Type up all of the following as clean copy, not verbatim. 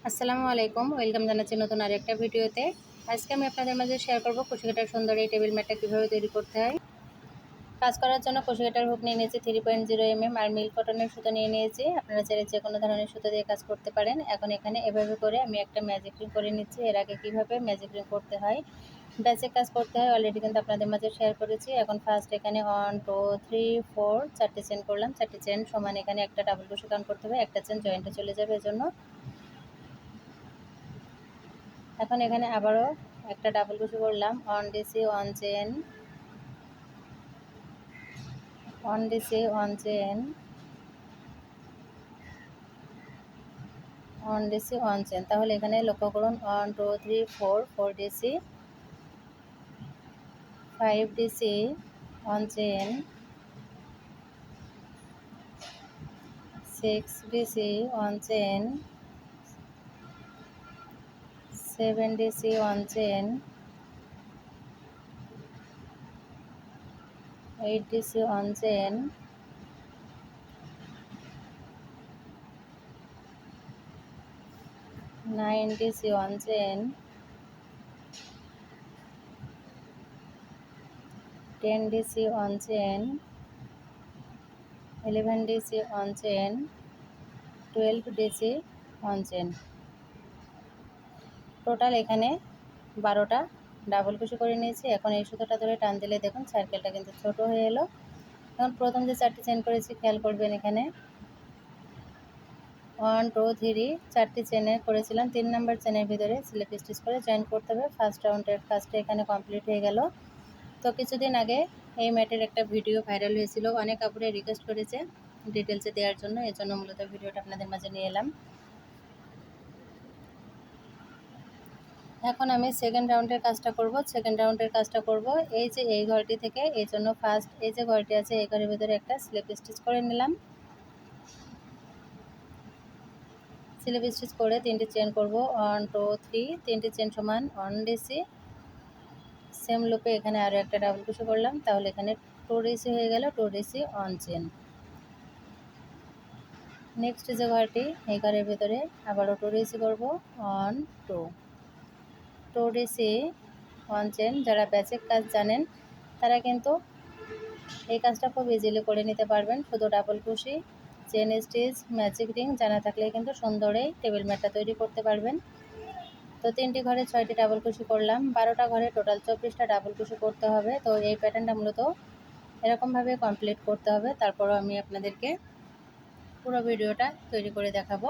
আসসালামু আলাইকুম, ওয়েলকাম জানাচ্ছি নতুন আরেকটা ভিডিওতে। আজকে আমি আপনাদের মাঝে শেয়ার করব কুশি কাটার সুন্দর এই টেবিল ম্যাটটা কীভাবে তৈরি করতে হয়। কাজ করার জন্য কুশি কাটার হুক নিয়ে নিয়েছি 3.0 mm আর মিল্ক কটনের সুতো নিয়ে নিয়েছি। আপনারা চাইলে যে কোনো ধরনের সুতো দিয়ে কাজ করতে পারেন। এখন এখানে এভাবে করে আমি একটা ম্যাজিক রিং করে নিচ্ছি। এর আগে কীভাবে ম্যাজিক রিং করতে হয়, বেসিক কাজ করতে হয় অলরেডি কিন্তু আপনাদের মাঝে শেয়ার করেছি। এখন ফার্স্ট এখানে 1 2 3 4 চারটে চেন করলাম। চারটে চেন সমান এখানে একটা ডাবল ক্রোশে কাউন্ট করতে হবে, একটা চেন জয়েন্টে চলে যাবে এজন্য। এখন এখানে আবারও একটা ডাবল ক্রোশে করলাম, on DC on chain, on DC on chain, on DC on chain. তাহলে এখানে লক্ষ্য করুন 1 2 3 4 4 DC, 5 DC on chain, 6 DC on chain, 7 DC on chain, 8 DC on chain, 9 DC on chain, 10 DC on chain, 11 DC on chain, 12 DC on chain. Total এখানে 12টা double crochet করে নিয়েছি। এখন এই সুতোটা ধরে টান দিলে দেখুন সার্কেলটা কিন্তু ছোট হয়ে এলো। এখন প্রথম যে 4টি চেন করেছি খেয়াল করবেন, এখানে 1 2 3 4টি চেনে করেছিলাম। 3 নাম্বার চেনের ভিতরে স্লিপ স্টিচ করে জয়েন করতে হবে। ফার্স্ট রাউন্ডের কাজটা এখানে কমপ্লিট হয়ে গেল। তো কিছুদিন আগে এই ম্যাটের একটা ভিডিও ভাইরাল হয়েছিল, অনেক আপুরে রিকোয়েস্ট করেছে ডিটেলসে দেওয়ার জন্য, এর জন্য মূলত ভিডিওটা আপনাদের মাঝে নিয়ে এলাম। এখন আমি সেকেন্ড রাউন্ডের কাজটা করব। সেকেন্ড রাউন্ডের কাজটা করব এই যে এই ঘরটি থেকে, এই জন্য ফার্স্ট এই যে ঘরটি আছে এই ঘরের ভিতরে একটা স্লিপ স্টিচ করে নিলাম। স্লিপ স্টিচ করে 3টি চেন করব, 1 2 3, 3টি চেন সমান অন ডিসি, সেম লুপে এখানে আরও একটা ডাবল ক্রোশে করলাম। তাহলে এখানে 2 ডিসি হয়ে গেল, 2 ডিসি অন চেন। নেক্সট যে ঘরটি এই ঘরের ভিতরে আবারও 2 ডিসি করব, অন 2 ডিসি অন চেন। যারা বেসিক কাজ জানেন তারা কিন্তু এই কাজটা খুব ইজিলি করে নিতে পারবেন। শুধু double crochet, chain stitch, magic ring জানা থাকলে কিন্তু সুন্দরই টেবিল ম্যাটটা তৈরি করতে পারবেন। তো 3টি ঘরে 6টি ডাবল ক্রোশে করলাম, 12টা ঘরে টোটাল 24টা ডাবল ক্রোশে করতে হবে। তো এই প্যাটার্নটা মূলত এরকমভাবে কমপ্লিট করতে হবে। তারপরও আমি আপনাদেরকে পুরো ভিডিওটা তৈরি করে দেখাবো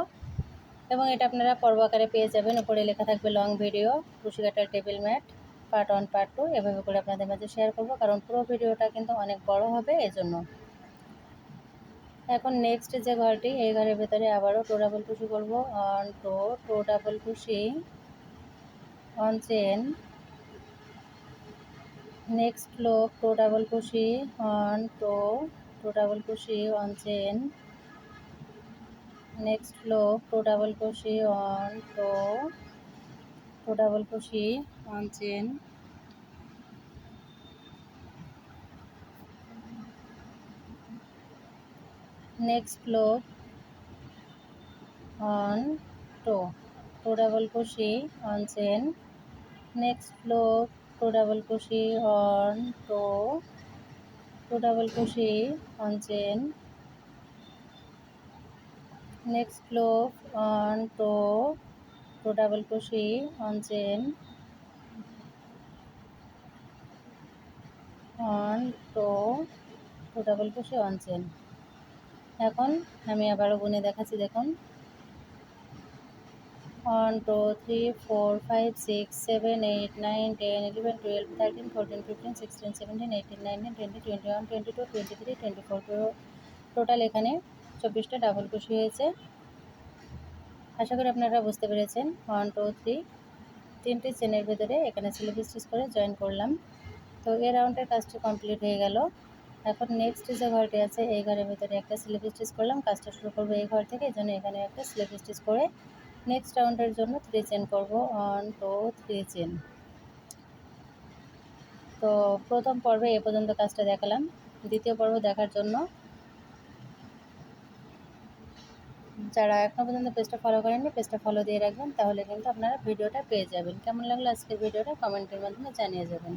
এবং এটা আপনারা পর্ব আকারে পেয়ে যাবেন। উপরে লেখা থাকবে লং ভিডিও কুশি কাটার টেবিল ম্যাট পার্ট 1 পার্ট 2, এভাবে করে আপনাদের মাঝে শেয়ার করব, কারণ পুরো ভিডিওটা কিন্তু অনেক বড় হবে এজন্য। এখন নেক্সট যে ঘরটি এই ঘরের ভেতরে আবারও 2 ডাবল ক্রোশে করব, 1 2 2 double crochet on chain, next loop 2 double crochet, 1 2 2 double crochet on chain, next loop 2 double crochet, 1 2 2 double crochet on chain, next loop on 2 2 double crochet on chain, next loop 2 double crochet on 2 2 double crochet on chain, next loop on 2 2 double crochet on chain, on 2 2 double crochet on chain. এখন আমি আবারও গুনে দেখাচ্ছি, দেখুন 1 2 3 4 5 6 7 8 9 10 11 12 13 14 15 16 17 18 19 20 21 22 23 24। Total এখানে 24টা double crochet হয়েছে। আশা করি আপনারা বুঝতে পেরেছেন। 1 2 3 3টি চেনের ভিতরে এখানে স্লিপ স্টিচ করে জয়েন করলাম। তো এই রাউন্ডের কাজটি কমপ্লিট হয়ে গেল। এখন নেক্সট যে ঘরটি আছে এই ঘরের ভিতরে একটা স্লিপ স্টিচ করলাম। কাজটা শুরু করবো এই ঘর থেকে, এই জন্য এখানে একটা স্লিপ স্টিচ করে নেক্সট রাউন্ডের জন্য 3 চেন করব, 1 2 3 চেন। তো প্রথম পর্বে এ পর্যন্ত কাজটা দেখালাম। দ্বিতীয় পর্ব দেখার জন্য যারা এখনও পর্যন্ত পেজটা ফলো করেননি পেজটা ফলো দিয়ে রাখবেন, তাহলে কিন্তু আপনারা ভিডিওটা পেয়ে যাবেন। কেমন লাগলো আজকের ভিডিওটা কমেন্টের মাধ্যমে জানিয়ে যাবেন।